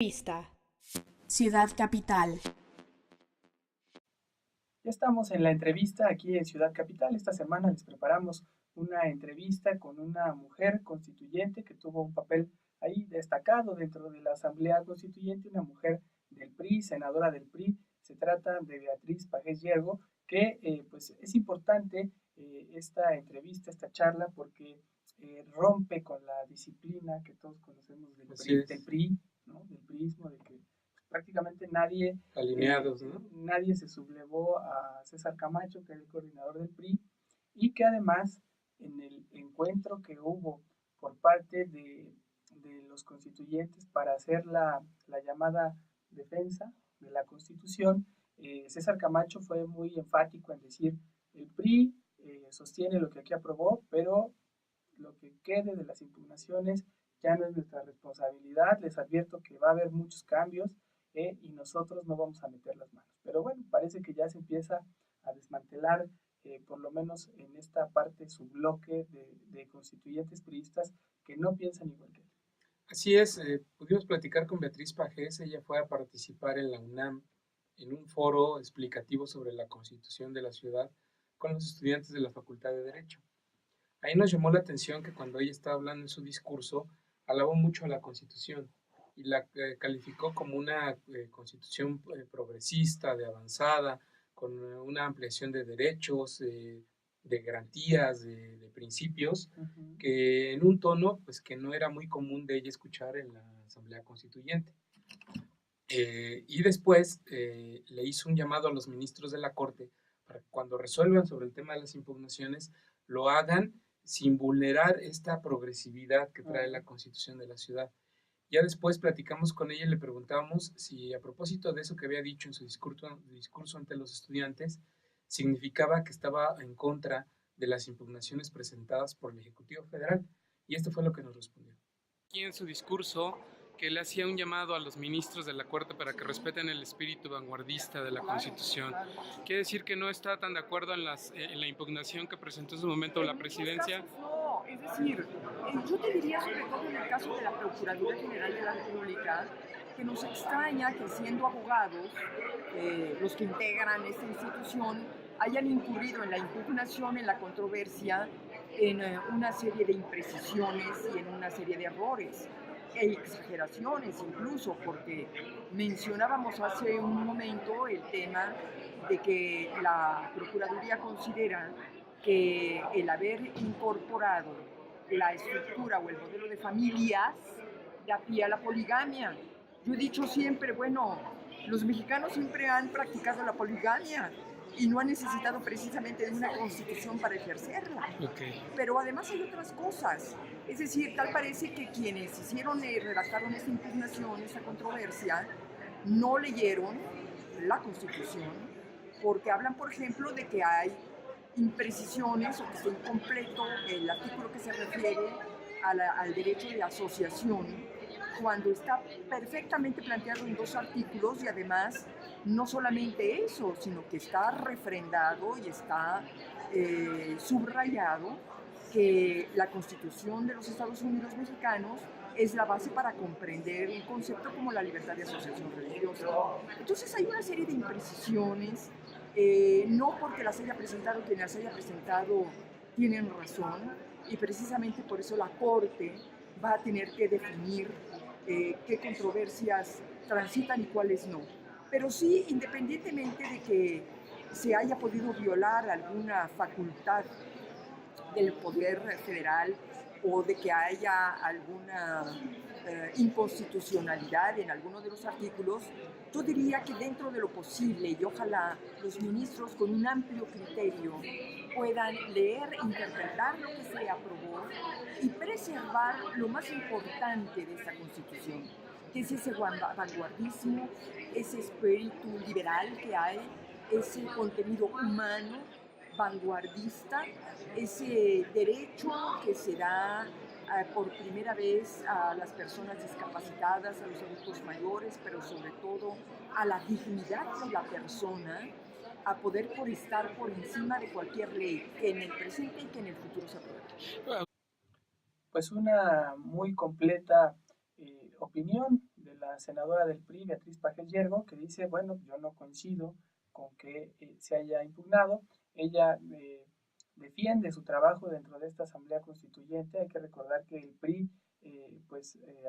Vista. Ciudad Capital. Ya estamos en la entrevista aquí en Ciudad Capital. Esta semana les preparamos una entrevista con una mujer constituyente que tuvo un papel ahí destacado dentro de la Asamblea Constituyente, una mujer del PRI, senadora del PRI. Se trata de Beatriz Pagés Yergo, que pues es importante esta entrevista, esta charla, porque rompe con la disciplina que todos conocemos del PRI, ¿no? Del priismo, de que prácticamente nadie alineados, ¿no? Nadie se sublevó a César Camacho, que era el coordinador del PRI, y que además en el encuentro que hubo por parte de los constituyentes para hacer la llamada defensa de la Constitución, César Camacho fue muy enfático en decir, el PRI sostiene lo que aquí aprobó, pero lo que quede de las impugnaciones ya no es nuestra responsabilidad, les advierto que va a haber muchos cambios y nosotros no vamos a meter las manos. Pero bueno, parece que ya se empieza a desmantelar, por lo menos en esta parte, su bloque de constituyentes priistas que no piensan igual que él. Así es, pudimos platicar con Beatriz Pagés. Ella fue a participar en la UNAM en un foro explicativo sobre la Constitución de la ciudad con los estudiantes de la Facultad de Derecho. Ahí nos llamó la atención que cuando ella estaba hablando en su discurso, alabó mucho a la Constitución y la calificó como una Constitución progresista, de avanzada, con una ampliación de derechos, de garantías, de principios, que en un tono pues que no era muy común de ella escuchar en la Asamblea Constituyente. Y después le hizo un llamado a los ministros de la Corte para que cuando resuelvan sobre el tema de las impugnaciones lo hagan sin vulnerar esta progresividad que trae la Constitución de la ciudad. Ya después platicamos con ella y le preguntábamos si a propósito de eso que había dicho en su discurso ante los estudiantes, significaba que estaba en contra de las impugnaciones presentadas por el Ejecutivo Federal. Y esto fue lo que nos respondió. Aquí en su discurso, que le hacía un llamado a los ministros de la Corte para que respeten el espíritu vanguardista de la Constitución. ¿Quiere decir que no está tan de acuerdo en la impugnación que presentó en su momento la presidencia? No, es decir, yo te diría sobre todo en el caso de la Procuraduría General de la República, que nos extraña que siendo abogados, los que integran esta institución, hayan incurrido en la impugnación, en la controversia, en una serie de imprecisiones y en una serie de errores e exageraciones incluso, porque mencionábamos hace un momento el tema de que la Procuraduría considera que el haber incorporado la estructura o el modelo de familias da pie a la poligamia. Yo he dicho siempre, bueno, los mexicanos siempre han practicado la poligamia y no han necesitado precisamente de una constitución para ejercerla. Okay. Pero además hay otras cosas. Es decir, tal parece que quienes hicieron y redactaron esta impugnación, esta controversia, no leyeron la Constitución, porque hablan, por ejemplo, de que hay imprecisiones o que está incompleto el artículo que se refiere al derecho de asociación, cuando está perfectamente planteado en dos artículos y además no solamente eso, sino que está refrendado y está subrayado que la Constitución de los Estados Unidos mexicanos es la base para comprender un concepto como la libertad de asociación religiosa. Entonces hay una serie de imprecisiones, no porque las haya presentado quien las haya presentado tienen razón, y precisamente por eso la Corte va a tener que definir qué controversias transitan y cuáles no. Pero sí, independientemente de que se haya podido violar alguna facultad del Poder Federal o de que haya alguna inconstitucionalidad en alguno de los artículos, yo diría que dentro de lo posible, y ojalá los ministros con un amplio criterio puedan leer, interpretar lo que se aprobó y preservar lo más importante de esta Constitución, que es ese vanguardismo, ese espíritu liberal que hay, ese contenido humano, vanguardista, ese derecho que se da por primera vez a las personas discapacitadas, a los adultos mayores, pero sobre todo a la dignidad de la persona, a poder estar por encima de cualquier ley que en el presente y que en el futuro se apruebe. Pues una muy completa opinión de la senadora del PRI, Beatriz Pajes Yergo, que dice, bueno, yo no coincido con que se haya impugnado. Ella defiende su trabajo dentro de esta Asamblea Constituyente. Hay que recordar que el PRI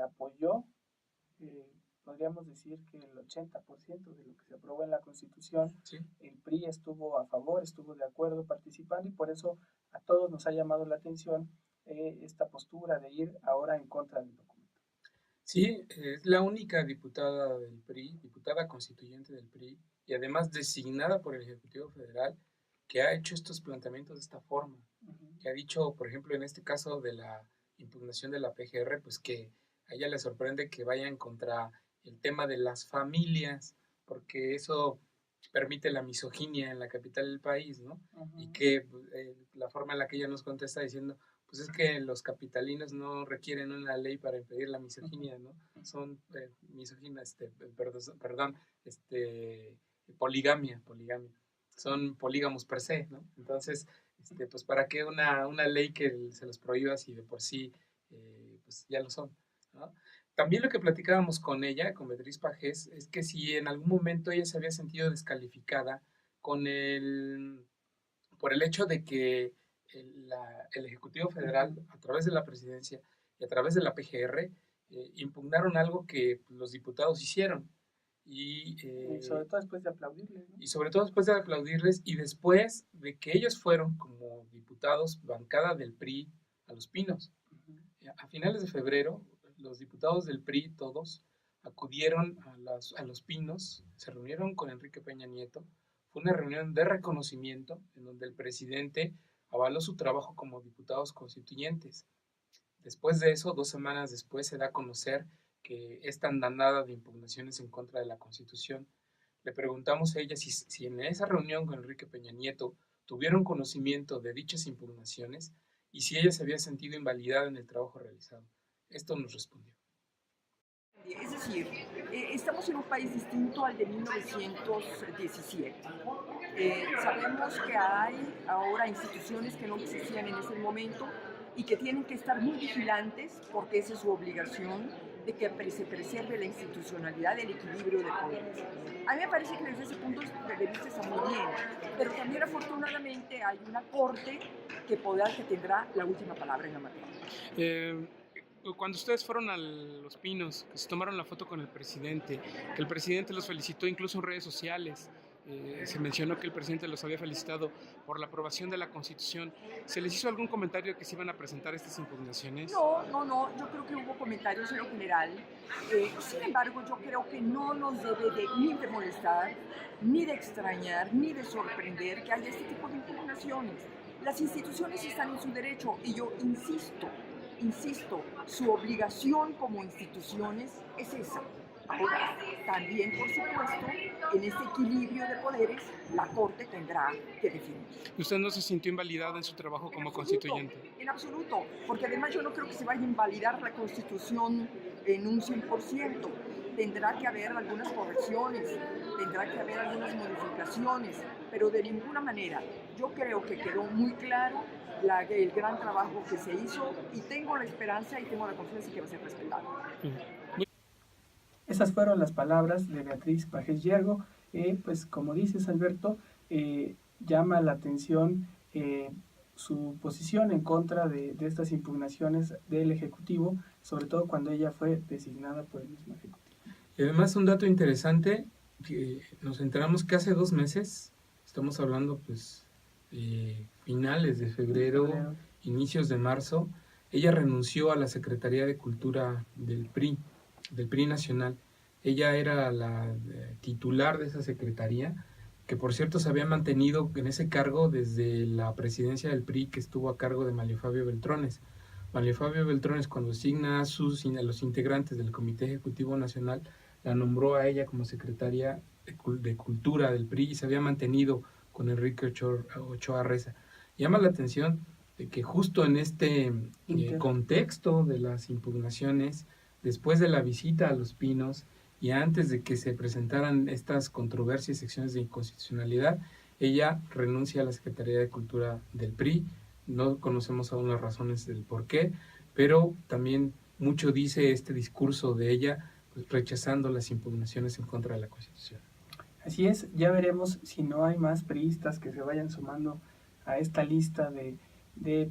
apoyó, podríamos decir que el 80% de lo que se aprobó en la Constitución, Sí. el PRI estuvo a favor, estuvo de acuerdo participando, y por eso a todos nos ha llamado la atención esta postura de ir ahora en contra del documento. Sí, es la única diputada del PRI, diputada constituyente del PRI, y además designada por el Ejecutivo Federal, que ha hecho estos planteamientos de esta forma. Que ha dicho, por ejemplo, en este caso de la impugnación de la PGR, pues que a ella le sorprende que vayan contra el tema de las familias, porque eso permite la misoginia en la capital del país, ¿no? Y que la forma en la que ella nos contesta diciendo, pues es que los capitalinos no requieren una ley para impedir la misoginia, ¿no? Son poligamia. Son polígamos per se, ¿no? Entonces, pues para qué una ley que se los prohíba si de por sí pues ya lo son, ¿no? También lo que platicábamos con ella, con Beatriz Pajes, es que si en algún momento ella se había sentido descalificada por el hecho de que el Ejecutivo Federal, a través de la Presidencia y a través de la PGR, impugnaron algo que los diputados hicieron. Y sobre todo después de aplaudirles, ¿no? Y sobre todo después de aplaudirles y después de que ellos fueron como diputados bancada del PRI a Los Pinos. A finales de febrero, los diputados del PRI todos acudieron a Los Pinos, se reunieron con Enrique Peña Nieto. Fue una reunión de reconocimiento en donde el presidente avaló su trabajo como diputados constituyentes. Después de eso, 2 semanas después, se da a conocer que esta andanada de impugnaciones en contra de la Constitución. Le preguntamos a ella si en esa reunión con Enrique Peña Nieto tuvieron conocimiento de dichas impugnaciones y si ella se había sentido invalidada en el trabajo realizado. Esto nos respondió. Es decir, estamos en un país distinto al de 1917. Sabemos que hay ahora instituciones que no existían en ese momento y que tienen que estar muy vigilantes porque esa es su obligación de que se preserve la institucionalidad, el equilibrio de poderes. A mí me parece que desde ese punto de vista está muy bien, pero también afortunadamente hay una corte que tendrá la última palabra en la materia. Cuando ustedes fueron a Los Pinos, que se tomaron la foto con el presidente, que el presidente los felicitó incluso en redes sociales, se mencionó que el presidente los había felicitado por la aprobación de la Constitución. ¿Se les hizo algún comentario que se iban a presentar estas impugnaciones? No, yo creo que hubo comentarios en lo general. Sin embargo, yo creo que no nos debe ni de molestar, ni de extrañar, ni de sorprender que haya este tipo de impugnaciones. Las instituciones están en su derecho y yo insisto, su obligación como instituciones es esa. Ahora, también, por supuesto, en este equilibrio de poderes, la Corte tendrá que definir. ¿Usted no se sintió invalidada en su trabajo como constituyente? En absoluto, porque además yo no creo que se vaya a invalidar la Constitución en un 100%. Tendrá que haber algunas correcciones, tendrá que haber algunas modificaciones, pero de ninguna manera. Yo creo que quedó muy claro el gran trabajo que se hizo y tengo la esperanza y tengo la confianza que va a ser respetado. Esas fueron las palabras de Beatriz Pajes Yergo. Pues como dices, Alberto, llama la atención su posición en contra de estas impugnaciones del Ejecutivo, sobre todo cuando ella fue designada por el mismo Ejecutivo. Y además un dato interesante, que nos enteramos que hace 2 meses, estamos hablando pues finales de febrero, inicios de marzo, ella renunció a la Secretaría de Cultura del PRI Nacional. Ella era la titular de esa secretaría, que por cierto se había mantenido en ese cargo desde la presidencia del PRI, que estuvo a cargo de Manlio Fabio Beltrones. Manlio Fabio Beltrones, cuando asigna a los integrantes del Comité Ejecutivo Nacional, la nombró a ella como secretaria de Cultura del PRI y se había mantenido con Enrique Ochoa Reza. Llama la atención de que justo en este contexto de las impugnaciones, después de la visita a Los Pinos y antes de que se presentaran estas controversias y secciones de inconstitucionalidad, ella renuncia a la Secretaría de Cultura del PRI. No conocemos aún las razones del por qué, pero también mucho dice este discurso de ella, pues, rechazando las impugnaciones en contra de la Constitución. Así es, ya veremos si no hay más priistas que se vayan sumando a esta lista de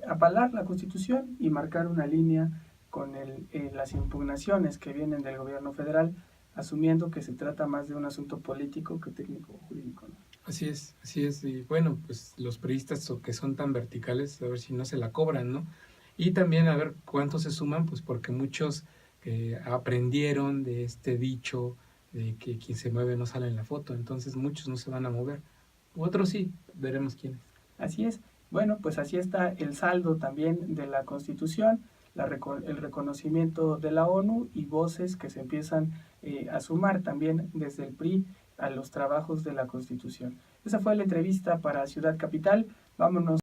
apalar la Constitución y marcar una línea con las impugnaciones que vienen del gobierno federal, asumiendo que se trata más de un asunto político que técnico o jurídico, ¿no? Así es, y bueno, pues los priistas que son tan verticales, a ver si no se la cobran, ¿no? Y también a ver cuántos se suman, pues porque muchos aprendieron de este dicho de que quien se mueve no sale en la foto, entonces muchos no se van a mover, otros sí, veremos quiénes. Así es. Bueno, pues así está el saldo también de la Constitución, el reconocimiento de la ONU y voces que se empiezan a sumar también desde el PRI a los trabajos de la Constitución. Esa fue la entrevista para Ciudad Capital. Vámonos.